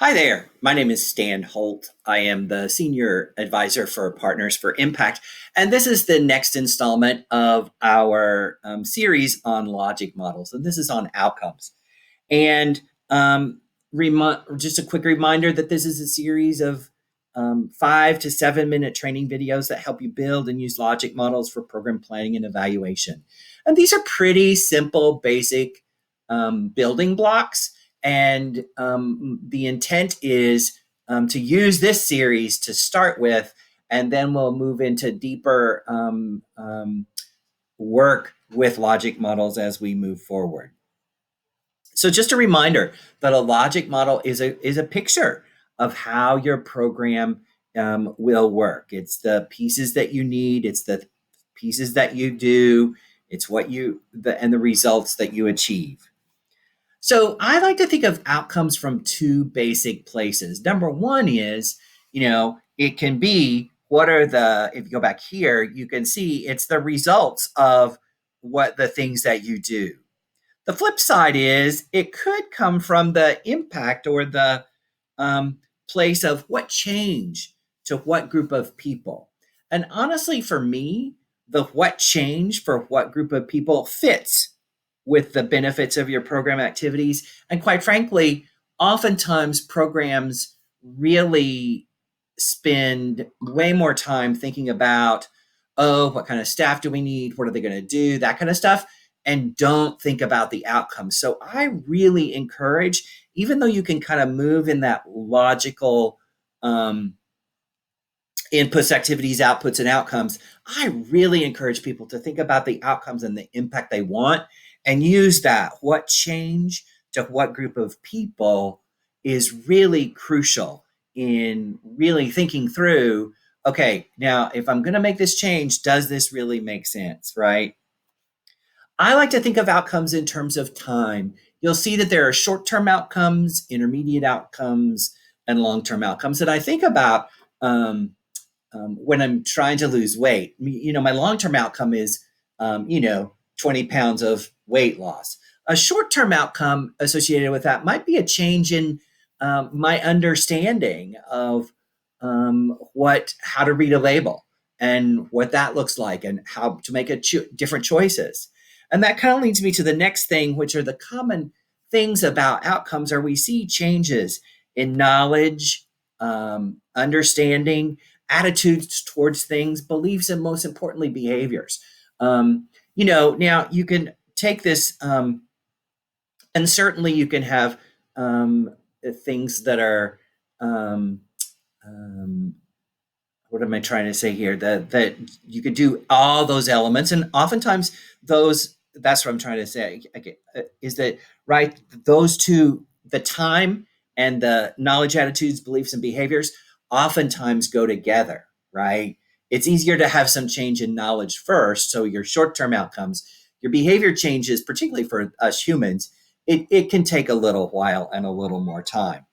Hi there. My name is Stan Holt. I am the Senior Advisor for Partners for Impact. And this is the next installment of our series on logic models. And this is on outcomes. And just a quick reminder that this is a series of 5 to 7 minute training videos that help you build and use logic models for program planning and evaluation. And these are pretty simple, basic building blocks. And the intent is to use this series to start with, and then we'll move into deeper work with logic models as we move forward. So just a reminder that a logic model is a picture of how your program will work. It's the pieces that you need. It's the pieces that you do. It's and the results that you achieve. So I like to think of outcomes from two basic places. Number one is, it can be if you go back here, you can see it's the results of what the things that you do. The flip side is it could come from the impact or the place of what change to what group of people. And honestly, for me, the what change for what group of people fits with the benefits of your program activities. And quite frankly, oftentimes programs really spend way more time thinking about, oh, what kind of staff do we need? What are they going to do? That kind of stuff, and don't think about the outcomes. So I really encourage, even though you can kind of move in that logical inputs, activities, outputs, and outcomes, I really encourage people to think about the outcomes and the impact they want and use that. What change to what group of people is really crucial in really thinking through, okay, now if I'm going to make this change, does this really make sense, right? I like to think of outcomes in terms of time. You'll see that there are short-term outcomes, intermediate outcomes, and long-term outcomes. And I think about when I'm trying to lose weight. My long-term outcome is, 20 pounds of weight loss. A short-term outcome associated with that might be a change in my understanding of how to read a label and what that looks like and how to make different choices. And that kind of leads me to the next thing, which are the common things about outcomes, are we see changes in knowledge, understanding, attitudes towards things, beliefs, and most importantly, behaviors. Now you can take this, and certainly you can have things that are, what am I trying to say here? That you could do all those elements, and oftentimes that's what I'm trying to say. Is that right? Those two, the time and the knowledge, attitudes, beliefs, and behaviors, oftentimes go together, right? It's easier to have some change in knowledge first, so your short-term outcomes, your behavior changes, particularly for us humans, it can take a little while and a little more time.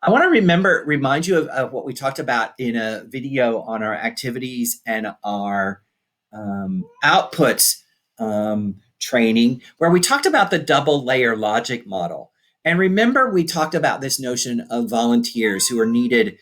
I want to remind you of what we talked about in a video on our activities and our outputs training, where we talked about the double layer logic model. And remember, we talked about this notion of volunteers who are needed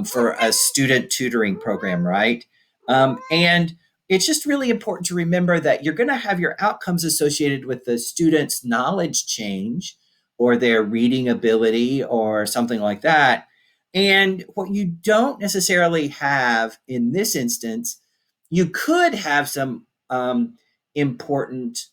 for a student tutoring program, right? And it's just really important to remember that you're going to have your outcomes associated with the student's knowledge change or their reading ability or something like that. And what you don't necessarily have in this instance, you could have some important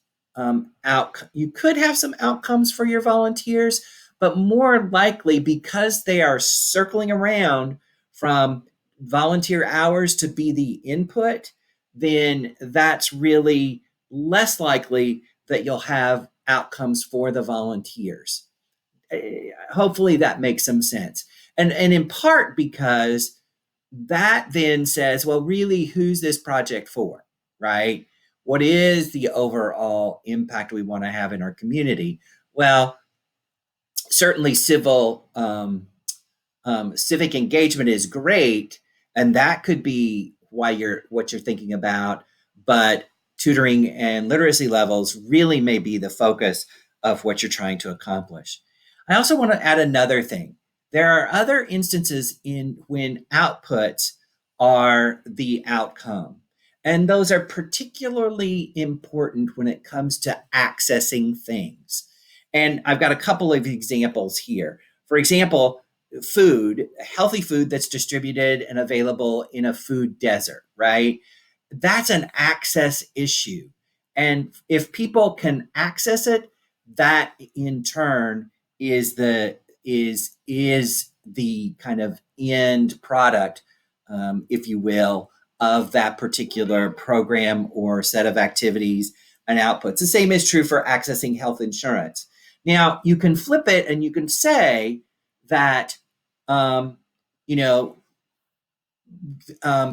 you could have some outcomes for your volunteers, but more likely, because they are circling around from volunteer hours to be the input, then that's really less likely that you'll have outcomes for the volunteers. Hopefully that makes some sense. And in part because that then says, well, really, who's this project for, right? What is the overall impact we want to have in our community? Well, certainly civic engagement is great, and that could be what you're thinking about. But tutoring and literacy levels really may be the focus of what you're trying to accomplish. I also want to add another thing. There are other instances in when outputs are the outcome. And those are particularly important when it comes to accessing things. And I've got a couple of examples here. For example, food, healthy food that's distributed and available in a food desert, right? That's an access issue. And if people can access it, that in turn is the kind of end product, if you will, of that particular program or set of activities and outputs. The same is true for accessing health insurance. Now, you can flip it and you can say that, um, you know,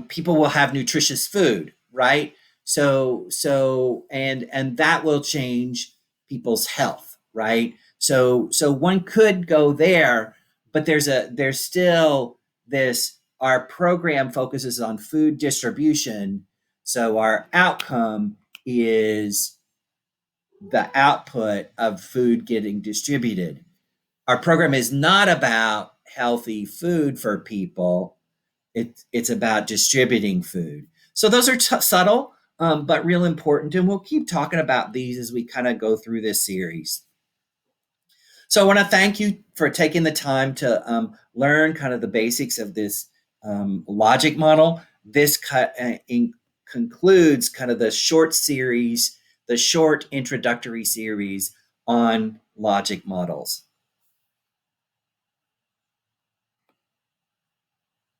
people will have nutritious food, right? And that will change people's health, right? So one could go there, but there's still this. Our program focuses on food distribution, so our outcome is the output of food getting distributed. Our program is not about healthy food for people. It's about distributing food. So those are subtle, but real important, and we'll keep talking about these as we kind of go through this series. So I want to thank you for taking the time to learn kind of the basics of this logic model. This concludes kind of the short series, the short introductory series on logic models.